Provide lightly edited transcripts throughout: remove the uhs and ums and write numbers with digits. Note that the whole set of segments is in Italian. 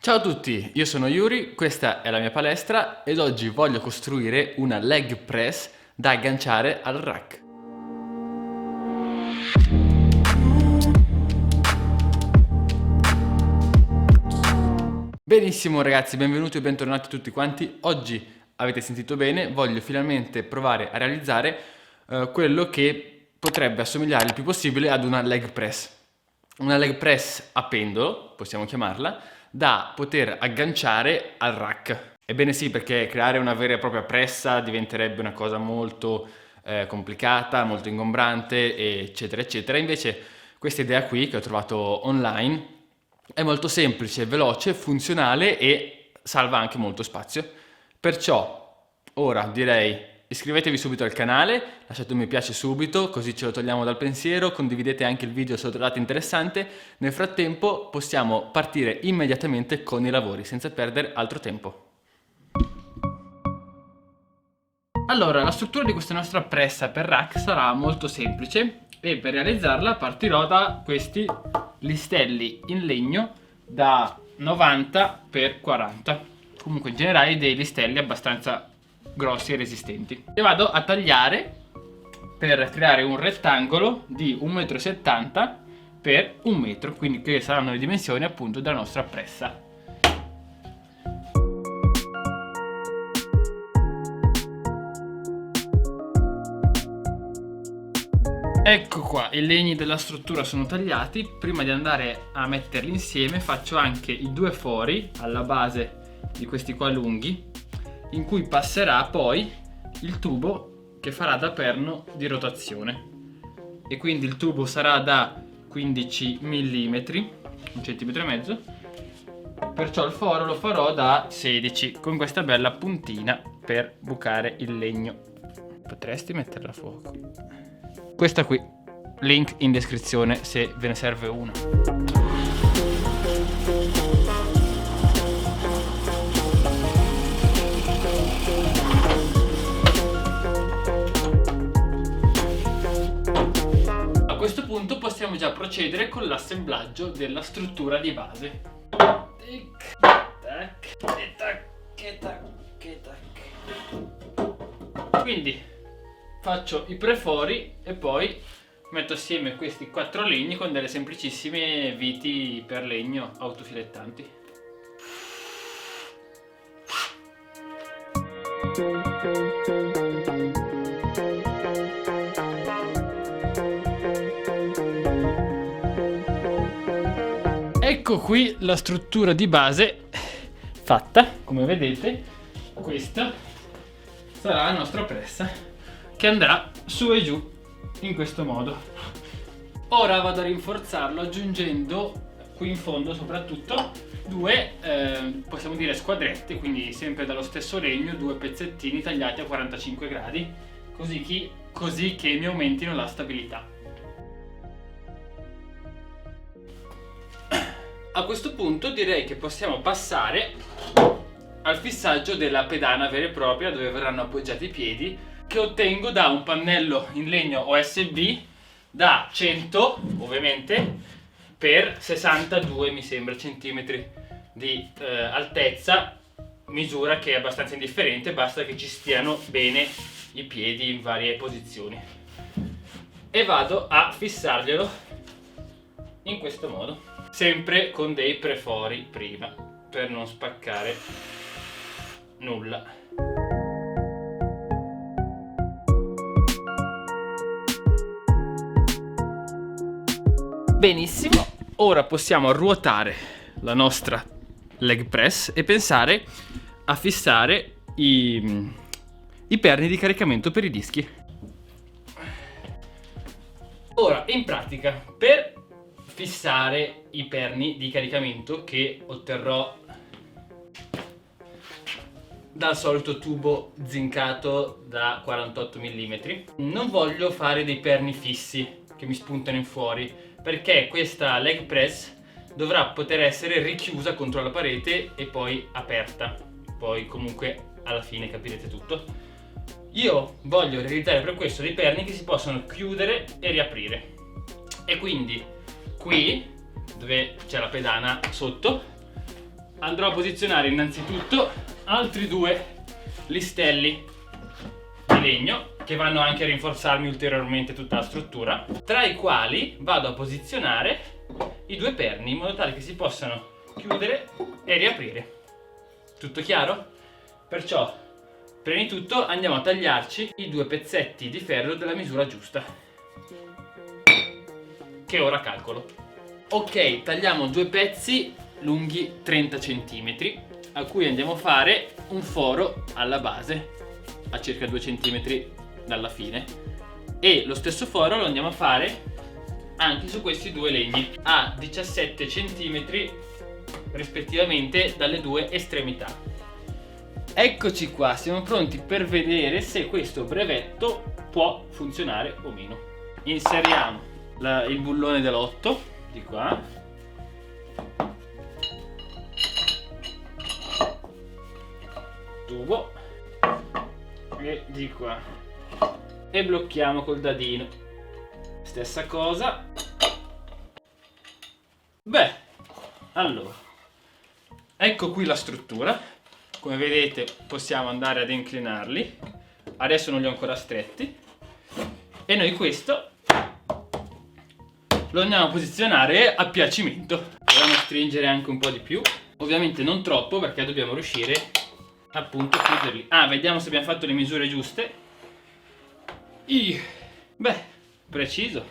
Ciao a tutti, io sono Yuri, questa è la mia palestra ed oggi voglio costruire una leg press da agganciare al rack. Benissimo ragazzi, benvenuti e bentornati tutti quanti. Oggi avete sentito bene, voglio finalmente provare a realizzare quello che potrebbe assomigliare il più possibile ad una leg press. Una leg press a pendolo, possiamo chiamarla, da poter agganciare al rack. Ebbene sì, perché creare una vera e propria pressa diventerebbe una cosa molto complicata, molto ingombrante, eccetera, eccetera. Invece questa idea qui che ho trovato online è molto semplice, veloce, funzionale e salva anche molto spazio. Perciò, ora direi iscrivetevi subito al canale, lasciate un mi piace subito, così ce lo togliamo dal pensiero, condividete anche il video se lo trovate interessante. Nel frattempo possiamo partire immediatamente con i lavori, senza perdere altro tempo. Allora, la struttura di questa nostra pressa per rack sarà molto semplice e per realizzarla partirò da questi listelli in legno da 90 x 40. Comunque in generale dei listelli abbastanza grossi e resistenti. E vado a tagliare per creare un rettangolo di 1,70 m per 1 metro, quindi che saranno le dimensioni appunto della nostra pressa. Ecco qua, i legni della struttura sono tagliati. Prima di andare a metterli insieme faccio anche i due fori alla base di questi qua lunghi, in cui passerà poi il tubo che farà da perno di rotazione. E quindi il tubo sarà da 15 mm, 1,5 cm, perciò il foro lo farò da 16 con questa bella puntina per bucare il legno. Potresti metterla a fuoco. Questa qui, link in descrizione se ve ne serve una. A questo punto possiamo già procedere con l'assemblaggio della struttura di base. Tic, tac, e tac, e tac, e tac. Quindi faccio i prefori e poi metto assieme questi 4 legni con delle semplicissime viti per legno autofilettanti. Ecco qui la struttura di base fatta, come vedete. Questa sarà la nostra pressa che andrà su e giù in questo modo. Ora vado a rinforzarlo aggiungendo qui in fondo soprattutto due possiamo dire squadrette, quindi sempre dallo stesso legno, due pezzettini tagliati a 45 gradi così che mi aumentino la stabilità. A questo punto direi che possiamo passare al fissaggio della pedana vera e propria dove verranno appoggiati i piedi, che ottengo da un pannello in legno OSB da 100 ovviamente per 62 mi sembra centimetri di altezza, misura che è abbastanza indifferente, basta che ci stiano bene i piedi in varie posizioni. E vado a fissarglielo in questo modo, sempre con dei prefori prima per non spaccare nulla. Benissimo, ora possiamo ruotare la nostra leg press e pensare a fissare i perni di caricamento per i dischi. Ora, in pratica, per fissare i perni di caricamento che otterrò dal solito tubo zincato da 48 mm, non voglio fare dei perni fissi che mi spuntano in fuori, perché questa leg press dovrà poter essere richiusa contro la parete e poi aperta. Poi comunque alla fine capirete tutto. Io voglio realizzare per questo dei perni che si possono chiudere e riaprire. E quindi qui, dove c'è la pedana sotto, andrò a posizionare innanzitutto altri 2 listelli di legno che vanno anche a rinforzarmi ulteriormente tutta la struttura, tra i quali vado a posizionare i 2 perni in modo tale che si possano chiudere e riaprire. Tutto chiaro? Perciò, prima di tutto andiamo a tagliarci i 2 pezzetti di ferro della misura giusta, che ora calcolo. Ok, tagliamo 2 pezzi lunghi 30 cm, a cui andiamo a fare un foro alla base, a circa 2 cm dalla fine. E lo stesso foro lo andiamo a fare anche su questi 2 legni, a 17 cm rispettivamente dalle 2 estremità. Eccoci qua, siamo pronti per vedere se questo brevetto può funzionare o meno. Inseriamo il bullone dell'8 di qua, tubo, e di qua, e blocchiamo col dadino. Stessa cosa. Beh, allora, ecco qui la struttura. Come vedete possiamo andare ad inclinarli. Adesso non li ho ancora stretti. E noi questo lo andiamo a posizionare a piacimento. Dobbiamo stringere anche un po' di più. Ovviamente non troppo, perché dobbiamo riuscire appunto a chiuderli. Vediamo se abbiamo fatto le misure giuste. Beh, preciso.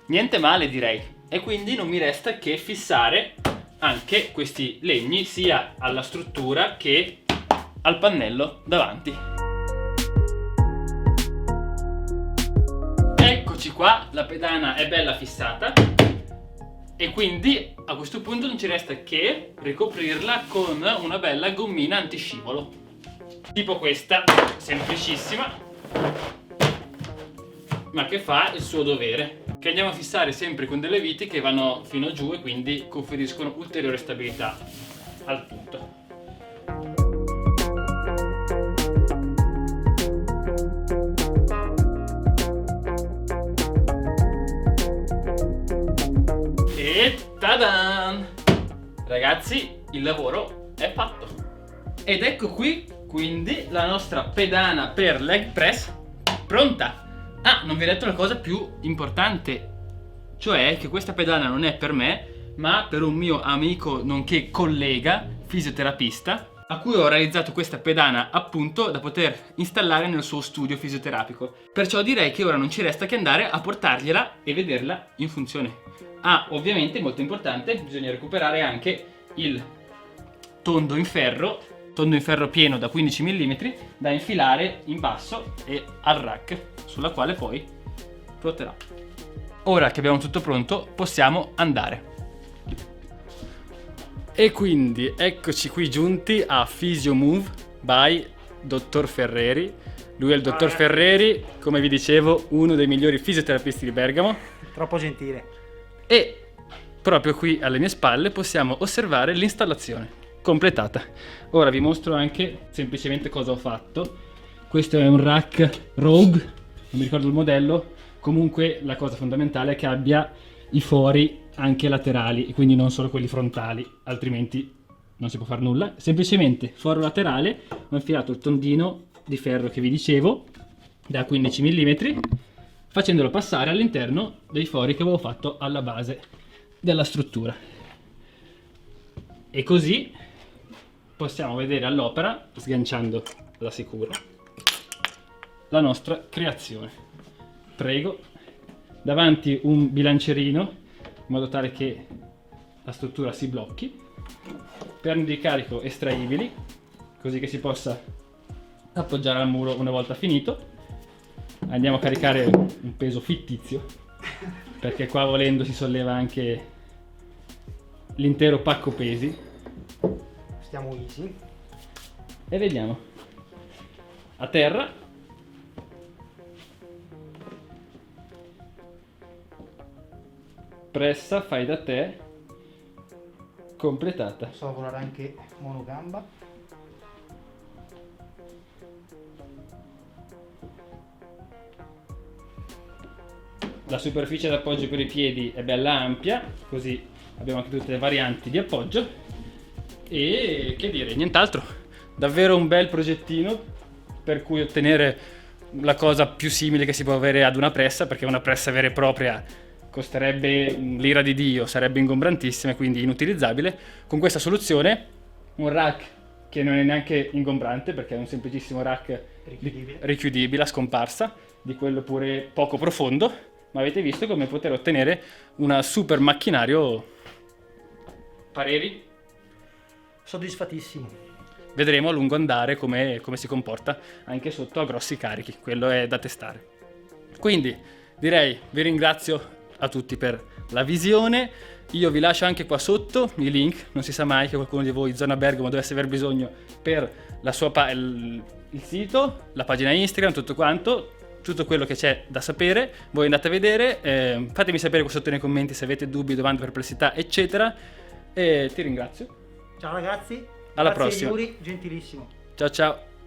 Niente male, direi. E quindi non mi resta che fissare anche questi legni sia alla struttura che al pannello davanti. Eccoci qua, la pedana è bella fissata e quindi a questo punto non ci resta che ricoprirla con una bella gommina antiscivolo, tipo questa, semplicissima, ma che fa il suo dovere, che andiamo a fissare sempre con delle viti che vanno fino giù e quindi conferiscono ulteriore stabilità al punto. E tadan! Ragazzi, il lavoro è fatto. Ed ecco qui quindi la nostra pedana per leg press pronta. Non vi ho detto la cosa più importante, cioè che questa pedana non è per me, ma per un mio amico nonché collega fisioterapista, a cui ho realizzato questa pedana appunto da poter installare nel suo studio fisioterapico. Perciò direi che ora non ci resta che andare a portargliela e vederla in funzione. Ovviamente, molto importante, bisogna recuperare anche il tondo in ferro pieno da 15 mm da infilare in basso e al rack, sulla quale poi ruoterà. Ora che abbiamo tutto pronto possiamo andare. E quindi eccoci qui giunti a Physio Move by Dottor Ferreri. Lui è il Dottor Ferreri, come vi dicevo, uno dei migliori fisioterapisti di Bergamo. Troppo gentile. E proprio qui alle mie spalle possiamo osservare l'installazione completata. Ora vi mostro anche semplicemente cosa ho fatto. Questo è un rack Rogue, non mi ricordo il modello. Comunque la cosa fondamentale è che abbia i fori anche laterali e quindi non solo quelli frontali, altrimenti non si può fare nulla. Semplicemente foro laterale, ho infilato il tondino di ferro che vi dicevo da 15 mm, facendolo passare all'interno dei fori che avevo fatto alla base della struttura. E così possiamo vedere all'opera, sganciando la sicura, la nostra creazione. Prego, davanti un bilancerino in modo tale che la struttura si blocchi, perni di carico estraibili così che si possa appoggiare al muro una volta finito. Andiamo a caricare un peso fittizio, perché qua volendo si solleva anche l'intero pacco pesi. Stiamo easy. E vediamo. A terra. Pressa, fai da te. Completata. Posso lavorare anche monogamba. La superficie d'appoggio per i piedi è bella ampia, così abbiamo anche tutte le varianti di appoggio e che dire, nient'altro, davvero un bel progettino per cui ottenere la cosa più simile che si può avere ad una pressa, perché una pressa vera e propria costerebbe l'ira di Dio, sarebbe ingombrantissima e quindi inutilizzabile. Con questa soluzione un rack che non è neanche ingombrante perché è un semplicissimo rack richiudibile a scomparsa, di quello pure poco profondo, ma avete visto come poter ottenere un super macchinario. Pareri? Soddisfatissimo. Vedremo a lungo andare come si comporta anche sotto a grossi carichi, quello è da testare. Quindi direi vi ringrazio a tutti per la visione, io vi lascio anche qua sotto i link, non si sa mai che qualcuno di voi Zona Bergamo dovesse aver bisogno per la sua il sito, la pagina Instagram, tutto quanto, tutto quello che c'è da sapere, voi andate a vedere, fatemi sapere qua sotto nei commenti se avete dubbi, domande, perplessità eccetera e ti ringrazio. Ciao ragazzi. Alla Grazie prossima. Yuri, gentilissimo. Ciao ciao.